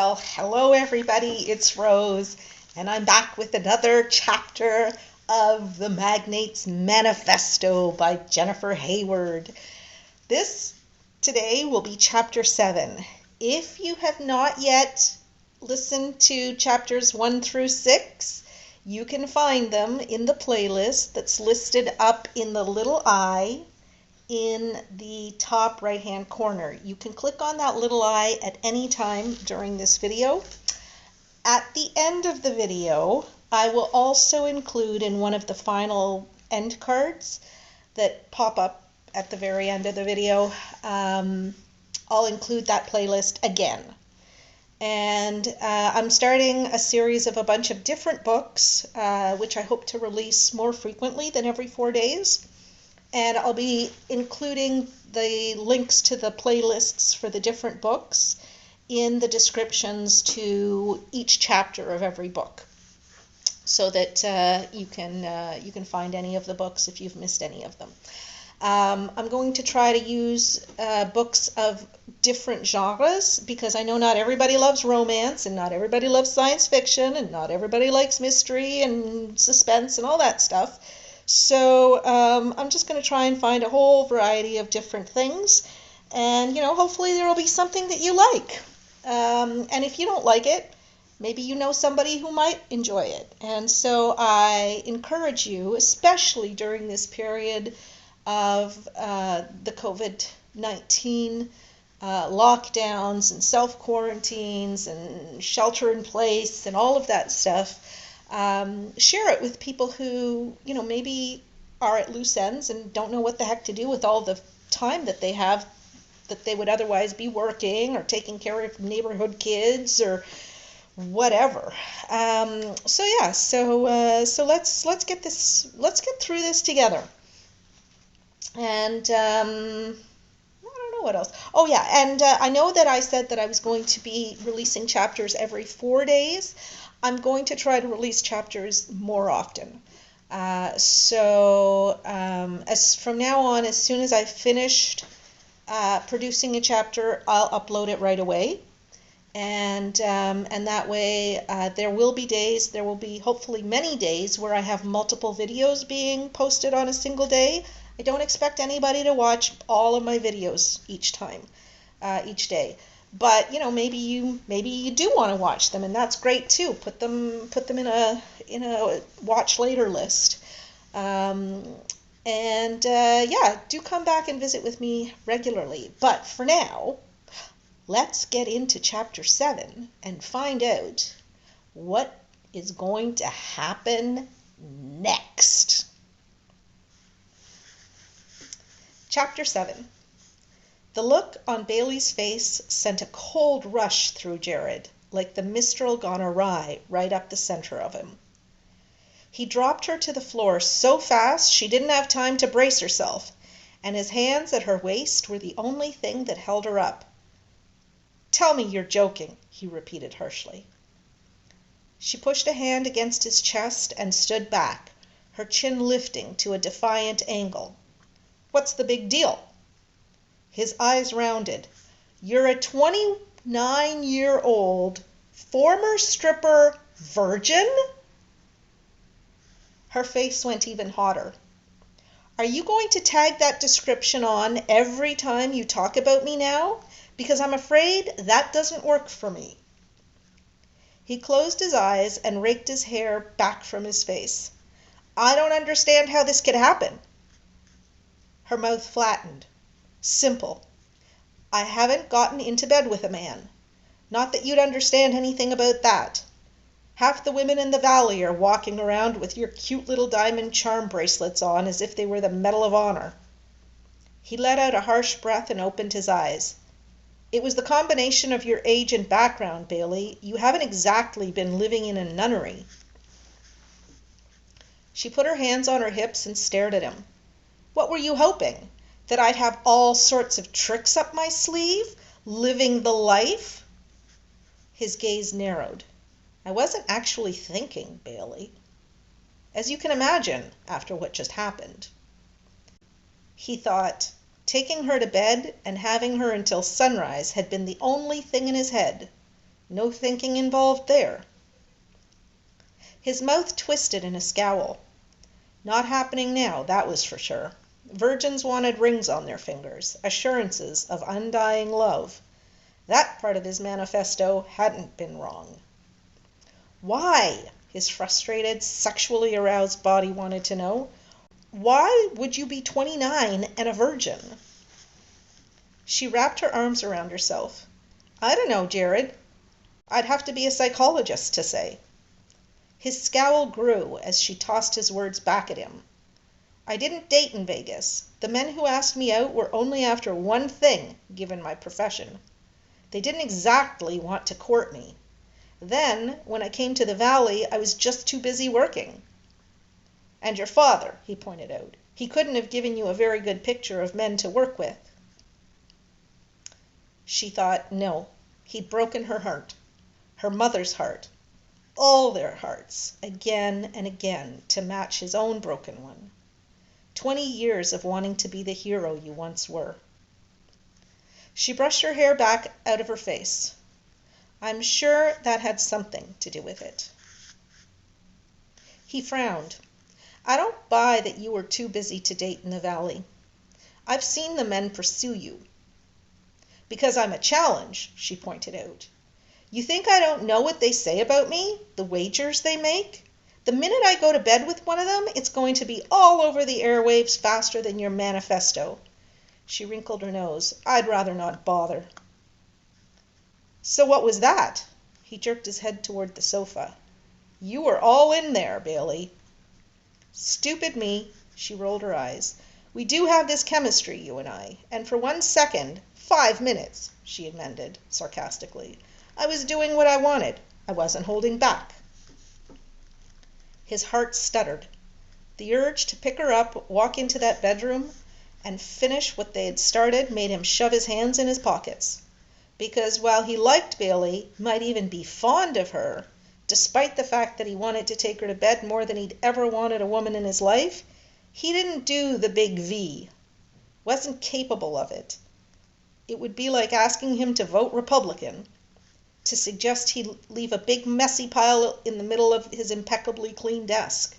Well, hello everybody, it's Rose, and I'm back with another chapter of the Magnate's Manifesto by Jennifer Hayward. This today will be chapter 7. If you have not yet listened to chapters 1 through 6, you can find them in the playlist that's listed up in the little eye in the top right hand corner. You can click on that little eye at any time during this video. At the end of the video, I will also include in one of the final end cards that pop up at the very end of the video, I'll include that playlist again. And I'm starting a series of a bunch of different books, which I hope to release more frequently than every 4 days. And I'll be including the links to the playlists for the different books in the descriptions to each chapter of every book, so that you can find any of the books if you've missed any of them. I'm going to try to use books of different genres, because I know not everybody loves romance, and not everybody loves science fiction, and not everybody likes mystery and suspense and all that stuff. So I'm just going to try and find a whole variety of different things, and hopefully there will be something that you like. And if you don't like it, maybe you know somebody who might enjoy it. And so I encourage you, especially during this period of the COVID-19 lockdowns and self-quarantines and shelter in place and all of that stuff, share it with people who, maybe are at loose ends and don't know what the heck to do with all the time that they have, that they would otherwise be working or taking care of neighborhood kids or whatever. So let's get through this together. And I don't know what else. Oh yeah, and I know that I said that I was going to be releasing chapters every 4 days. I'm going to try to release chapters more often. So as from now on, as soon as I've finished producing a chapter, I'll upload it right away. And that way there will be hopefully many days where I have multiple videos being posted on a single day. I don't expect anybody to watch all of my videos each day. But maybe you do want to watch them, and that's great too. Put them in a watch later list. Do come back and visit with me regularly. But for now, let's get into chapter 7 and find out what is going to happen next. Chapter 7. The look on Bailey's face sent a cold rush through Jared, like the mistral gone awry right up the center of him. He dropped her to the floor so fast she didn't have time to brace herself, and his hands at her waist were the only thing that held her up. "Tell me you're joking," he repeated harshly. She pushed a hand against his chest and stood back, her chin lifting to a defiant angle. "What's the big deal?" His eyes rounded. "You're a 29-year-old former stripper virgin?" Her face went even hotter. "Are you going to tag that description on every time you talk about me now? Because I'm afraid that doesn't work for me." He closed his eyes and raked his hair back from his face. "I don't understand how this could happen." Her mouth flattened. "Simple. I haven't gotten into bed with a man. Not that you'd understand anything about that. Half the women in the valley are walking around with your cute little diamond charm bracelets on as if they were the Medal of Honor." He let out a harsh breath and opened his eyes. "It was the combination of your age and background, Bailey. You haven't exactly been living in a nunnery." She put her hands on her hips and stared at him. "What were you hoping? That I'd have all sorts of tricks up my sleeve? Living the life?" His gaze narrowed. "I wasn't actually thinking, Bailey. As you can imagine, after what just happened." He thought, taking her to bed and having her until sunrise had been the only thing in his head. No thinking involved there. His mouth twisted in a scowl. Not happening now, that was for sure. Virgins wanted rings on their fingers, assurances of undying love. That part of his manifesto hadn't been wrong. Why? His frustrated, sexually aroused body wanted to know. Why would you be 29 and a virgin? She wrapped her arms around herself. I don't know, Jared. I'd have to be a psychologist to say. His scowl grew as she tossed his words back at him. I didn't date in Vegas. The men who asked me out were only after one thing, given my profession. They didn't exactly want to court me. Then, when I came to the valley, I was just too busy working. And your father, he pointed out. He couldn't have given you a very good picture of men to work with. She thought, no, he'd broken her heart, her mother's heart, all their hearts, again and again, to match his own broken one. 20 years of wanting to be the hero you once were. She brushed her hair back out of her face. I'm sure that had something to do with it. He frowned. I don't buy that you were too busy to date in the valley. I've seen the men pursue you. Because I'm a challenge, she pointed out. You think I don't know what they say about me? The wagers they make? The minute I go to bed with one of them, it's going to be all over the airwaves faster than your manifesto. She wrinkled her nose. I'd rather not bother. So what was that? He jerked his head toward the sofa. You were all in there, Bailey. Stupid me, she rolled her eyes. We do have this chemistry, you and I, and for 1 second, 5 minutes, she amended sarcastically. I was doing what I wanted. I wasn't holding back. His heart stuttered. The urge to pick her up, walk into that bedroom, and finish what they had started made him shove his hands in his pockets. Because while he liked Bailey, might even be fond of her, despite the fact that he wanted to take her to bed more than he'd ever wanted a woman in his life, he didn't do the big V. Wasn't capable of it. It would be like asking him to vote Republican, to suggest he leave a big messy pile in the middle of his impeccably clean desk.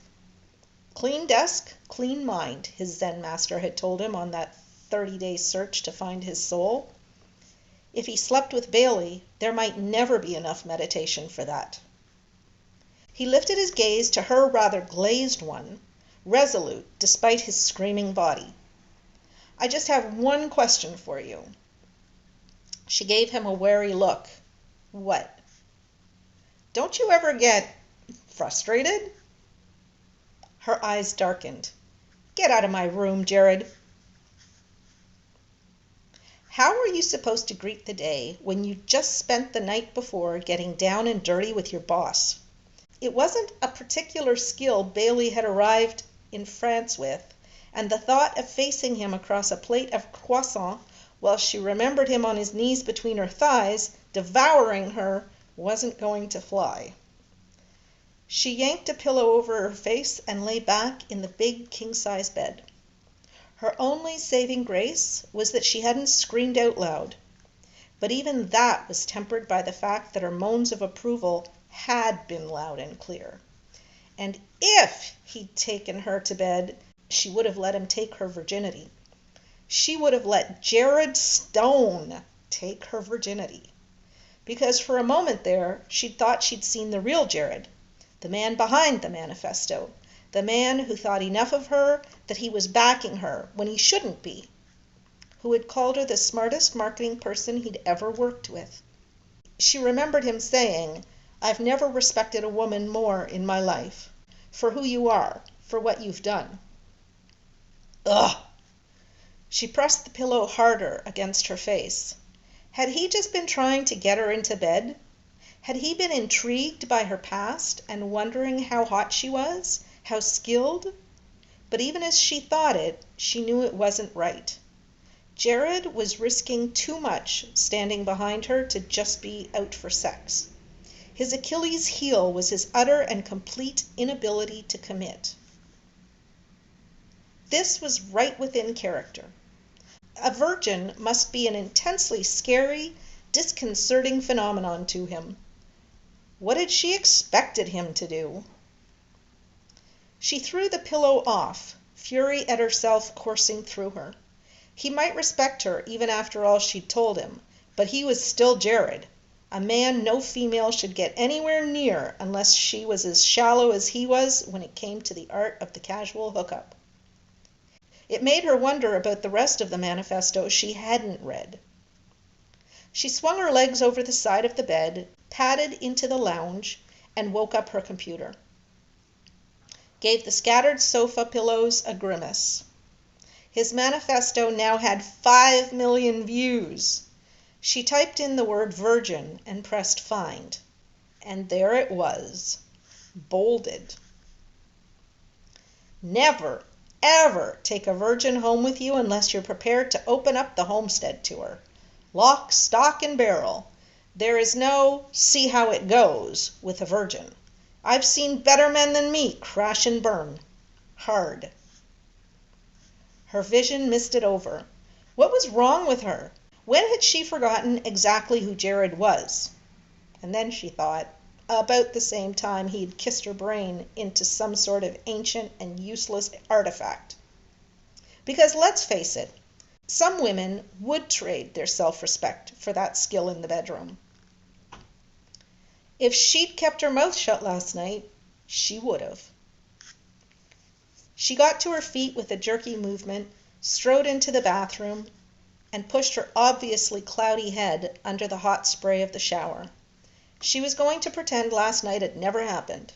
Clean desk, clean mind, his Zen master had told him on that 30-day search to find his soul. If he slept with Bailey, there might never be enough meditation for that. He lifted his gaze to her rather glazed one, resolute despite his screaming body. I just have one question for you. She gave him a wary look. What? Don't you ever get frustrated? Her eyes darkened. Get out of my room, Jared. How were you supposed to greet the day when you just spent the night before getting down and dirty with your boss? It wasn't a particular skill Bailey had arrived in France with, and the thought of facing him across a plate of croissant while she remembered him on his knees between her thighs, devouring her, wasn't going to fly. She yanked a pillow over her face and lay back in the big king-size bed. Her only saving grace was that she hadn't screamed out loud, but even that was tempered by the fact that her moans of approval had been loud and clear. And if he'd taken her to bed, she would have let him take her virginity. She would have let Jared Stone take her virginity. Because for a moment there, she'd thought she'd seen the real Jared, the man behind the manifesto, the man who thought enough of her that he was backing her when he shouldn't be, who had called her the smartest marketing person he'd ever worked with. She remembered him saying, I've never respected a woman more in my life, for who you are, for what you've done. Ugh! She pressed the pillow harder against her face. Had he just been trying to get her into bed? Had he been intrigued by her past and wondering how hot she was, how skilled? But even as she thought it, she knew it wasn't right. Jared was risking too much standing behind her to just be out for sex. His Achilles heel was his utter and complete inability to commit. This was right within character. A virgin must be an intensely scary, disconcerting phenomenon to him. What had she expected him to do? She threw the pillow off, fury at herself coursing through her. He might respect her even after all she'd told him, but he was still Jared, a man no female should get anywhere near unless she was as shallow as he was when it came to the art of the casual hookup. It made her wonder about the rest of the manifesto she hadn't read. She swung her legs over the side of the bed, padded into the lounge, and woke up her computer. Gave the scattered sofa pillows a grimace. His manifesto now had 5 million views. She typed in the word virgin and pressed find. And there it was, bolded. Never, ever take a virgin home with you unless you're prepared to open up the homestead to her. Lock, stock, and barrel. There is no see how it goes with a virgin. I've seen better men than me crash and burn. Hard. Her vision misted over. What was wrong with her? When had she forgotten exactly who Jared was? And then she thought, about the same time he'd kissed her brain into some sort of ancient and useless artifact. Because let's face it, some women would trade their self-respect for that skill in the bedroom. If she'd kept her mouth shut last night, she would have. She got to her feet with a jerky movement, strode into the bathroom, and pushed her obviously cloudy head under the hot spray of the shower. She was going to pretend last night had never happened.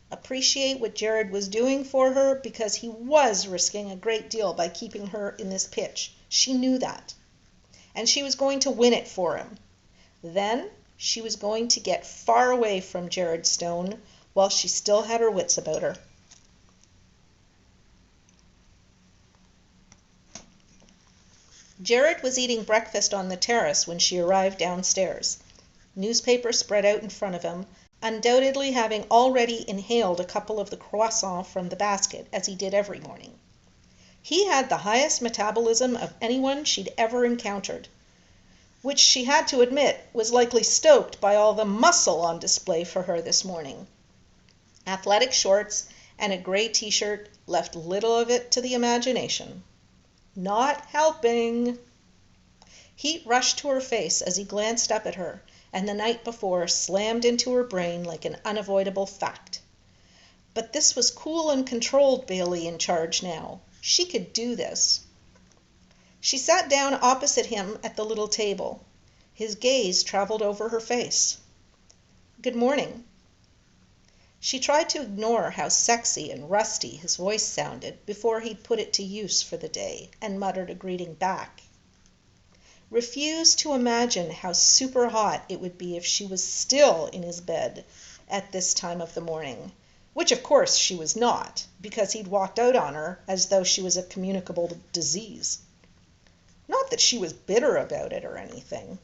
Appreciate what Jared was doing for her because he was risking a great deal by keeping her in this pitch. She knew that. And she was going to win it for him. Then she was going to get far away from Jared Stone while she still had her wits about her. Jared was eating breakfast on the terrace when she arrived downstairs. Newspaper spread out in front of him, undoubtedly having already inhaled a couple of the croissants from the basket, as he did every morning. He had the highest metabolism of anyone she'd ever encountered, which she had to admit was likely stoked by all the muscle on display for her this morning. Athletic shorts and a gray t-shirt left little of it to the imagination. Not helping. Heat rushed to her face as he glanced up at her, and the night before slammed into her brain like an unavoidable fact. But this was cool and controlled Bailey in charge now. She could do this. She sat down opposite him at the little table. His gaze traveled over her face. Good morning. She tried to ignore how sexy and rusty his voice sounded before he'd put it to use for the day, and muttered a greeting back. Refused to imagine how super hot it would be if she was still in his bed at this time of the morning, which of course she was not, because he'd walked out on her as though she was a communicable disease. Not that she was bitter about it or anything.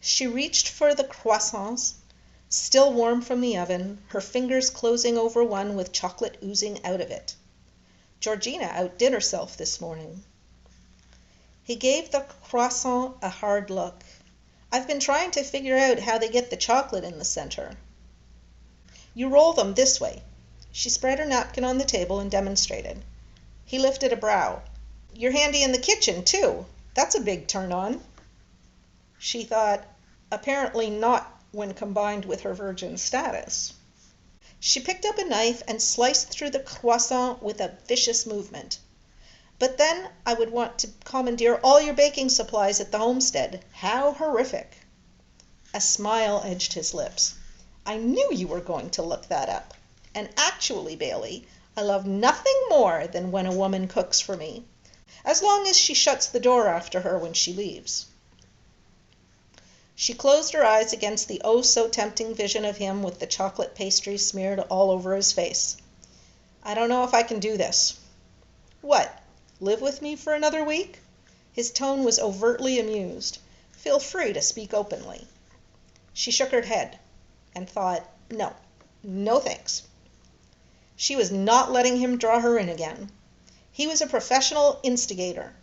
She reached for the croissants, still warm from the oven, her fingers closing over one with chocolate oozing out of it. Georgina outdid herself this morning. He gave the croissant a hard look. I've been trying to figure out how they get the chocolate in the center. You roll them this way. She spread her napkin on the table and demonstrated. He lifted a brow. You're handy in the kitchen, too. That's a big turn-on. She thought, apparently not when combined with her virgin status. She picked up a knife and sliced through the croissant with a vicious movement. But then I would want to commandeer all your baking supplies at the homestead. How horrific. A smile edged his lips. I knew you were going to look that up. And actually, Bailey, I love nothing more than when a woman cooks for me, as long as she shuts the door after her when she leaves. She closed her eyes against the oh-so-tempting vision of him with the chocolate pastry smeared all over his face. I don't know if I can do this. What? Live with me for another week? His tone was overtly amused. Feel free to speak openly. She shook her head and thought, no thanks. She was not letting him draw her in again. He was a professional instigator.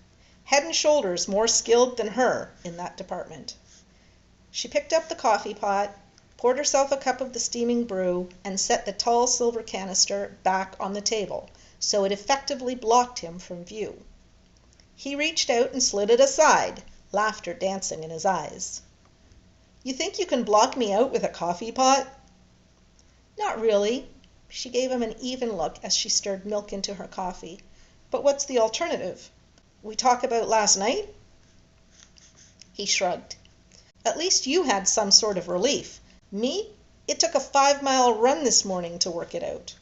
head and shoulders more skilled than her in that department. She picked up the coffee pot, poured herself a cup of the steaming brew, and set the tall silver canister back on the table so it effectively blocked him from view. He reached out and slid it aside, laughter dancing in his eyes. "You think you can block me out with a coffee pot?" "Not really." She gave him an even look as she stirred milk into her coffee. "But what's the alternative? We talk about last night?" He shrugged. "At least you had some sort of relief. Me? It took a 5-mile run this morning to work it out."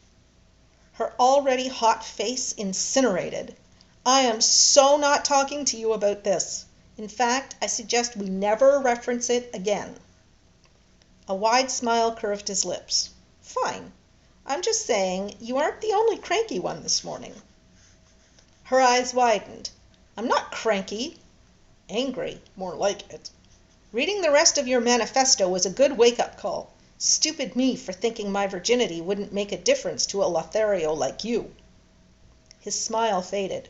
Her already hot face incinerated. "I am so not talking to you about this. In fact, I suggest we never reference it again." A wide smile curved his lips. "Fine. I'm just saying you aren't the only cranky one this morning." Her eyes widened. "I'm not cranky." "Angry, more like it. Reading the rest of your manifesto was a good wake-up call. Stupid me for thinking my virginity wouldn't make a difference to a Lothario like you." His smile faded.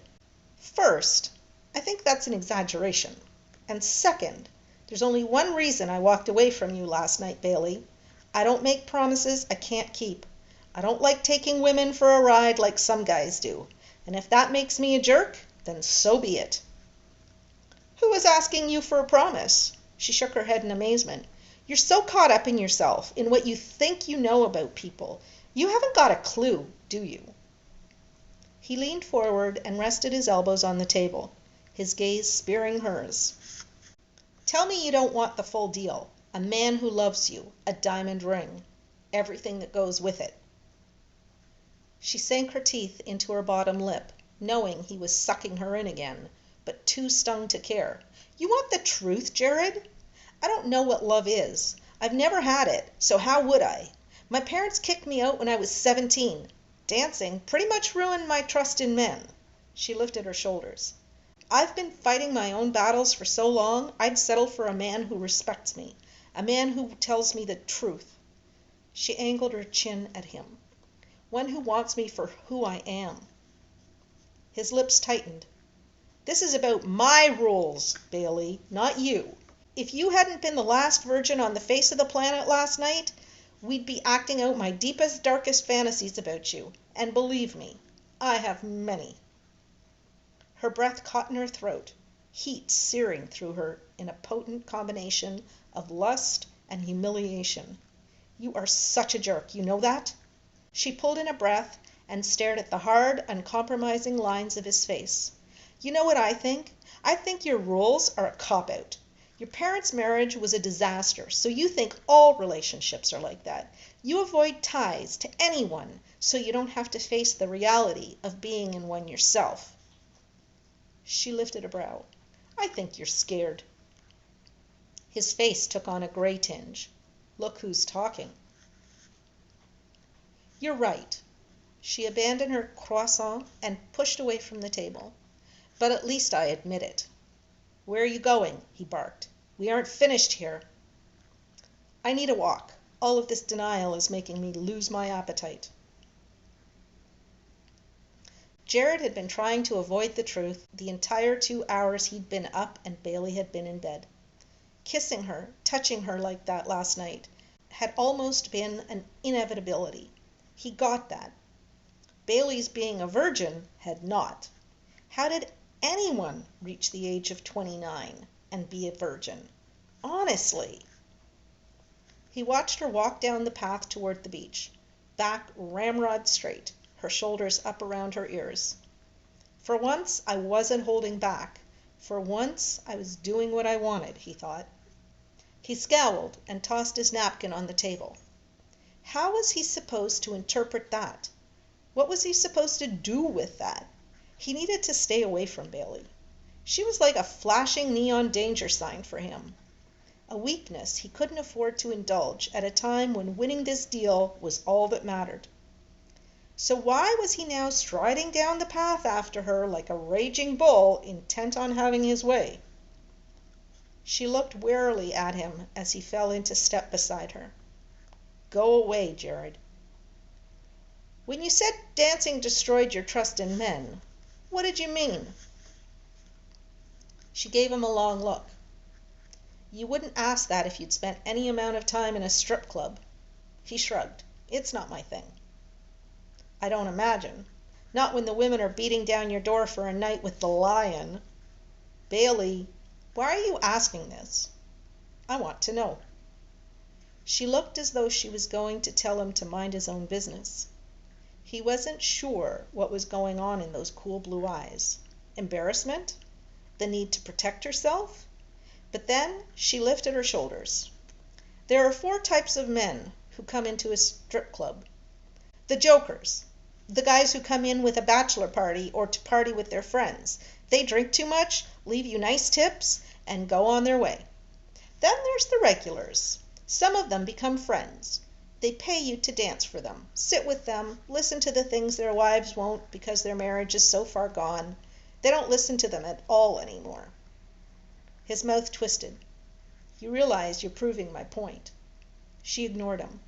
"First, I think that's an exaggeration. And second, there's only one reason I walked away from you last night, Bailey. I don't make promises I can't keep. I don't like taking women for a ride like some guys do. And if that makes me a jerk, then so be it." "Who was asking you for a promise?" She shook her head in amazement. "You're so caught up in yourself, in what you think you know about people. You haven't got a clue, do you?" He leaned forward and rested his elbows on the table, his gaze spearing hers. "Tell me you don't want the full deal. A man who loves you, a diamond ring, everything that goes with it." She sank her teeth into her bottom lip, knowing he was sucking her in again, but too stung to care. "You want the truth, Jared? I don't know what love is. I've never had it, so how would I? My parents kicked me out when I was 17. Dancing pretty much ruined my trust in men." She lifted her shoulders. "I've been fighting my own battles for so long, I'd settle for a man who respects me, a man who tells me the truth." She angled her chin at him. "One who wants me for who I am." His lips tightened. "This is about my rules, Bailey, not you. If you hadn't been the last virgin on the face of the planet last night, we'd be acting out my deepest, darkest fantasies about you. And believe me, I have many." Her breath caught in her throat, heat searing through her in a potent combination of lust and humiliation. "You are such a jerk, you know that?" She pulled in a breath and stared at the hard, uncompromising lines of his face. "You know what I think? I think your rules are a cop-out. Your parents' marriage was a disaster, so you think all relationships are like that. You avoid ties to anyone so you don't have to face the reality of being in one yourself." She lifted a brow. "I think you're scared." His face took on a gray tinge. "Look who's talking." "You're right." She abandoned her croissant and pushed away from the table. "But at least I admit it." "Where are you going?" he barked. "We aren't finished here." "I need a walk. All of this denial is making me lose my appetite." Jared had been trying to avoid the truth the entire 2 hours he'd been up and Bailey had been in bed. Kissing her, touching her like that last night, had almost been an inevitability. He got that. Bailey's being a virgin had not. How did anyone reach the age of 29 and be a virgin? Honestly. He watched her walk down the path toward the beach, back ramrod straight, her shoulders up around her ears. For once I wasn't holding back. For once I was doing what I wanted, he thought. He scowled and tossed his napkin on the table. How was he supposed to interpret that? What was he supposed to do with that? He needed to stay away from Bailey. She was like a flashing neon danger sign for him. A weakness he couldn't afford to indulge at a time when winning this deal was all that mattered. So why was he now striding down the path after her like a raging bull intent on having his way? She looked warily at him as he fell into step beside her. "Go away, Jared." "When you said dancing destroyed your trust in men, what did you mean?" She gave him a long look. You wouldn't ask that if you'd spent any amount of time in a strip club. He shrugged. It's not my thing. I don't imagine. Not when the women are beating down your door for a night with the lion. Bailey, why are you asking this? I want to know. She looked as though she was going to tell him to mind his own business. He wasn't sure what was going on in those cool blue eyes. Embarrassment? The need to protect herself? But then she lifted her shoulders. There are 4 types of men who come into a strip club. The jokers. The guys who come in with a bachelor party or to party with their friends. They drink too much, leave you nice tips, and go on their way. Then there's the regulars. Some of them become friends. They pay you to dance for them, sit with them, listen to the things their wives won't because their marriage is so far gone. They don't listen to them at all anymore. His mouth twisted. You realize you're proving my point. She ignored him.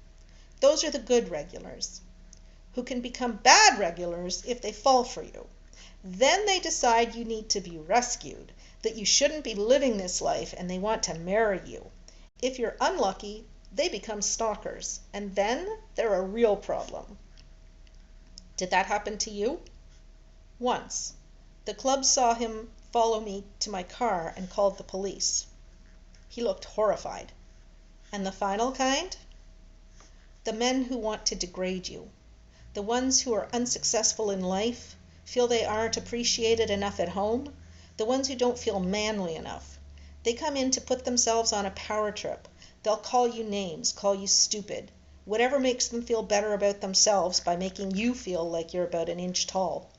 Those are the good regulars, who can become bad regulars if they fall for you. Then they decide you need to be rescued, that you shouldn't be living this life, and they want to marry you. If you're unlucky, they become stalkers, and then they're a real problem. Did that happen to you? Once. The club saw him follow me to my car and called the police. He looked horrified. And the final kind? The men who want to degrade you. The ones who are unsuccessful in life, feel they aren't appreciated enough at home. The ones who don't feel manly enough. They come in to put themselves on a power trip. They'll call you names, call you stupid. Whatever makes them feel better about themselves by making you feel like you're about an inch tall.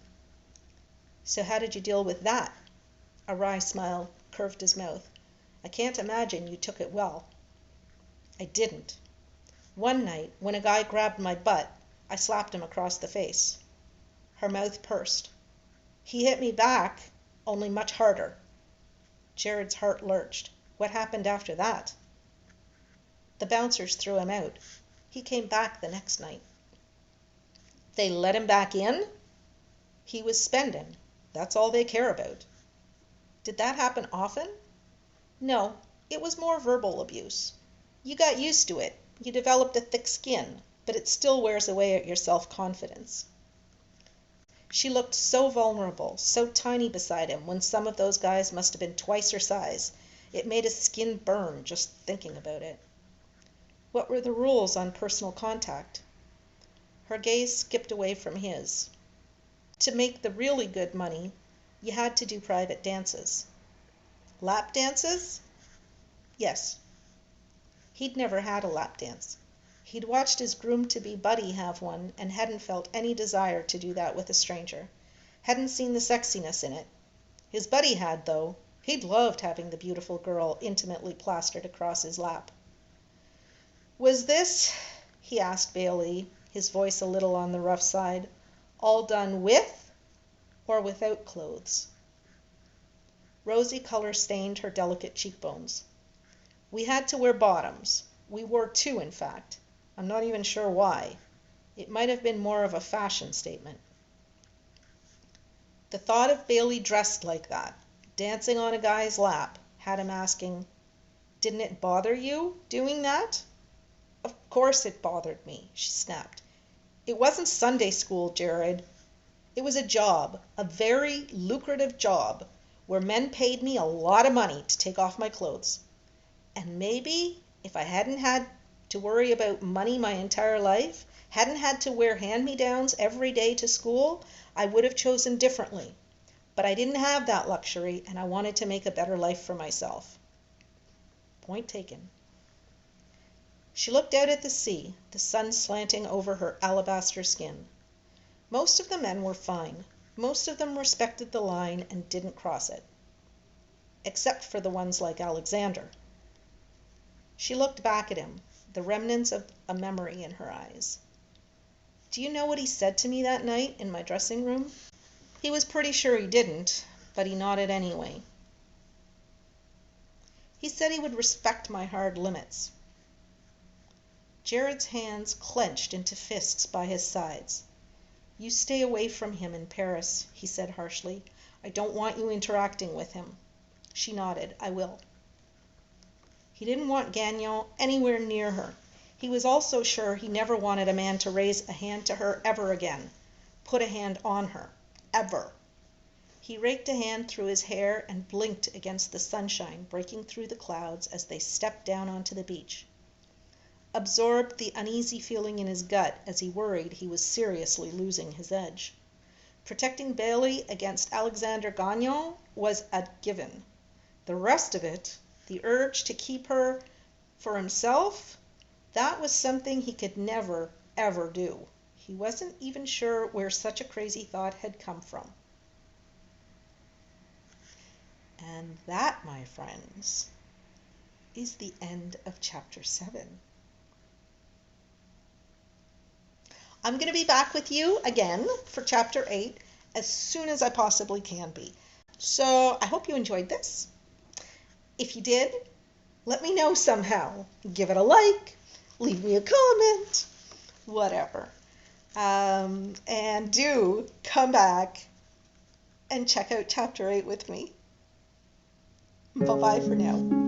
So how did you deal with that? A wry smile curved his mouth. I can't imagine you took it well. I didn't. One night, when a guy grabbed my butt, I slapped him across the face. Her mouth pursed. He hit me back, only much harder. Jared's heart lurched. What happened after that? The bouncers threw him out. He came back the next night. They let him back in? He was spending. That's all they care about. Did that happen often? No, it was more verbal abuse. You got used to it. You developed a thick skin, but it still wears away at your self-confidence. She looked so vulnerable, so tiny beside him, when some of those guys must have been twice her size. It made his skin burn just thinking about it. What were the rules on personal contact? Her gaze skipped away from his. To make the really good money, you had to do private dances. Lap dances? Yes. He'd never had a lap dance. He'd watched his groom-to-be buddy have one and hadn't felt any desire to do that with a stranger. Hadn't seen the sexiness in it. His buddy had, though. He'd loved having the beautiful girl intimately plastered across his lap. Was this, he asked Bailey, his voice a little on the rough side, all done with or without clothes? Rosy color stained her delicate cheekbones. We had to wear bottoms. We wore 2, in fact. I'm not even sure why. It might have been more of a fashion statement. The thought of Bailey dressed like that, dancing on a guy's lap, had him asking, "Didn't it bother you doing that?" Of course it bothered me, she snapped. It wasn't Sunday school, Jared. It was a job, a very lucrative job, where men paid me a lot of money to take off my clothes. And maybe if I hadn't had to worry about money my entire life, hadn't had to wear hand-me-downs every day to school, I would have chosen differently. But I didn't have that luxury, and I wanted to make a better life for myself. Point taken. She looked out at the sea, the sun slanting over her alabaster skin. Most of the men were fine. Most of them respected the line and didn't cross it. Except for the ones like Alexander. She looked back at him, the remnants of a memory in her eyes. Do you know what he said to me that night in my dressing room? He was pretty sure he didn't, but he nodded anyway. He said he would respect my hard limits. Jared's hands clenched into fists by his sides. You stay away from him in Paris, he said harshly. I don't want you interacting with him. She nodded. I will. He didn't want Gagnon anywhere near her. He was also sure he never wanted a man to raise a hand to her ever again, put a hand on her, ever. He raked a hand through his hair and blinked against the sunshine breaking through the clouds as they stepped down onto the beach. Absorbed the uneasy feeling in his gut as he worried he was seriously losing his edge. Protecting Bailey against Alexander Gagnon was a given. The rest of it, the urge to keep her for himself, that was something he could never, ever do. He wasn't even sure where such a crazy thought had come from. And that, my friends, is the end of chapter 7. I'm going to be back with you again for chapter 8 as soon as I possibly can be. So I hope you enjoyed this. If you did, let me know somehow. Give it a like, leave me a comment, whatever. And do come back and check out chapter 8 with me. Bye-bye for now.